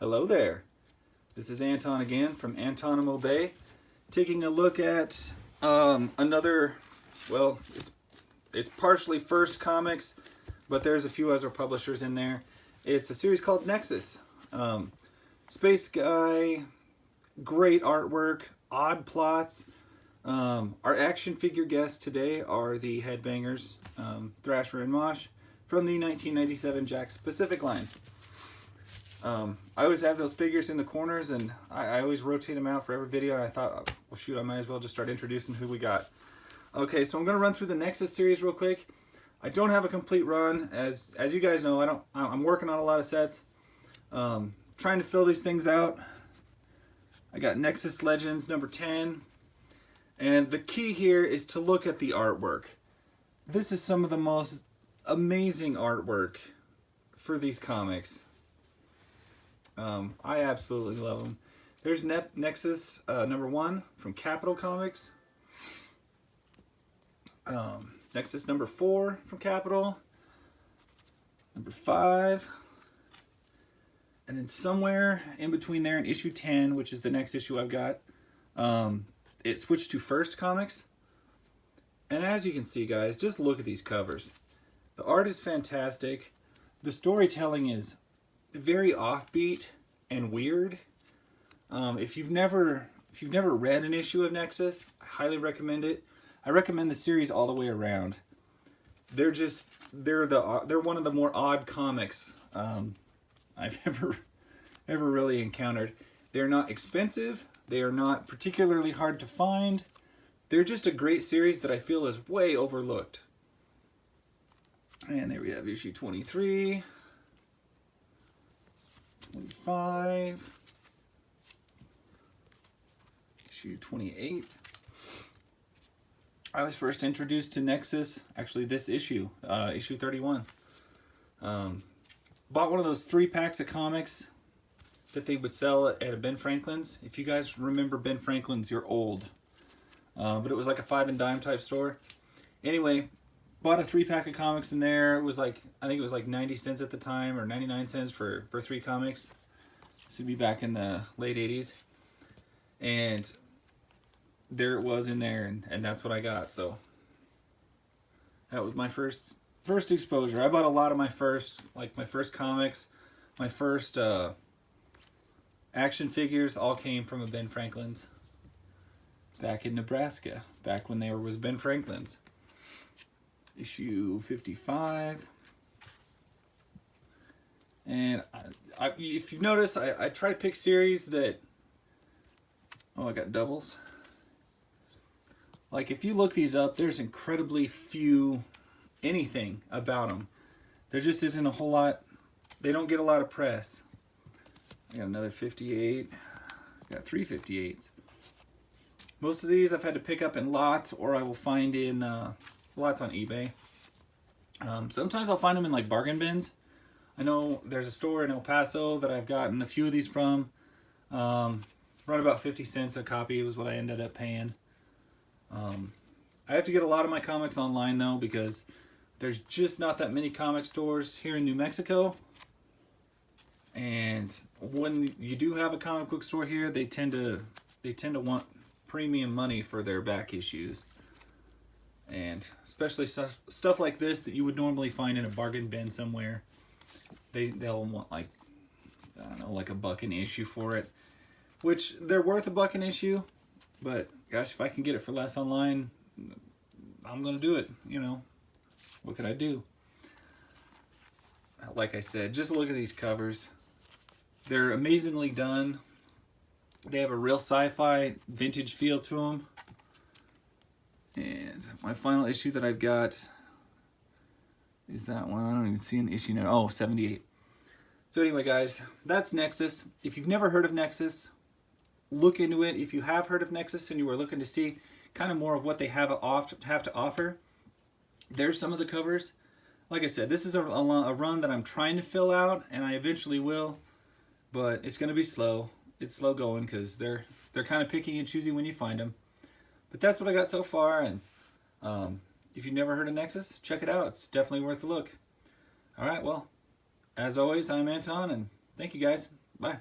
Hello there. This is Anton again from Antonimo Bay, taking a look at another, well, it's partially First Comics, but there's a few other publishers in there. It's a series called Nexus. Space Guy, great artwork, odd plots. Our action figure guests today are the Headbangers, Thrasher and Mosh, from the 1997 Jakks Pacific line. I always have those figures in the corners, and I always rotate them out for every video, and I thought, well shoot, I might as well just start introducing who we got. Okay, so I'm going to run through the Nexus series real quick. I don't have a complete run, as you guys know. I'm working on a lot of sets, trying to fill these things out. I got Nexus Legends number 10, and the key here is to look at the artwork. This is some of the most amazing artwork for these comics. I absolutely love them. There's Nexus number 1 from Capital Comics. Nexus number 4 from Capital. Number 5. And then somewhere in between there in issue 10, which is the next issue I've got, it switched to First Comics. And as you can see, guys, just look at these covers. The art is fantastic. The storytelling is very offbeat and weird. If you've never read an issue of Nexus, I highly recommend it. I recommend the series all the way around. They're one of the more odd comics I've ever really encountered. They're not expensive. They are not particularly hard to find. They're just a great series that I feel is way overlooked. And there we have issue 23. 25, issue 28. I was first introduced to Nexus, actually this issue, issue 31. Bought one of those 3 packs of comics that they would sell at a Ben Franklin's. If you guys remember Ben Franklin's, you're old. But it was like a 5 and dime type store. Anyway, bought a 3 pack of comics in there. It was like, I think it was like 90 cents at the time, or 99 cents for 3 comics. This would be back in the late 80s. And there it was in there, and that's what I got. So that was my first exposure. I bought a lot of my first comics, my first action figures all came from a Ben Franklin's back in Nebraska, back when there was Ben Franklin's. Issue 55. And if you've noticed, I try to pick series that, oh, I got doubles. Like, if you look these up, there's incredibly few anything about them. There just isn't a whole lot. They don't get a lot of press. I got another 58. I got 3 58s. Most of these I've had to pick up in lots, or I will find in lots on eBay. Sometimes I'll find them in like bargain bins. I know there's a store in El Paso that I've gotten a few of these from. Right about 50 cents a copy was what I ended up paying. I have to get a lot of my comics online though, because there's just not that many comic stores here in New Mexico. And when you do have a comic book store here, they tend to want premium money for their back issues. And especially stuff like this that you would normally find in a bargain bin somewhere. They'll want like, I don't know, like $1 an issue for it. Which, they're worth $1 an issue. But gosh, if I can get it for less online, I'm going to do it. You know, what could I do? Like I said, just look at these covers. They're amazingly done. They have a real sci-fi vintage feel to them. And my final issue that I've got is that one. I don't even see an issue now. Oh, 78. So anyway, guys, that's Nexus. If you've never heard of Nexus, look into it. If you have heard of Nexus and you are looking to see kind of more of what they have to offer, there's some of the covers. Like I said, this is a run that I'm trying to fill out, and I eventually will. But it's going to be slow. It's slow going because they're kind of picky and choosy when you find them. But that's what I got so far, and if you've never heard of Nexus, check it out. It's definitely worth a look. All right, well, as always, I'm Anton, and thank you guys. Bye.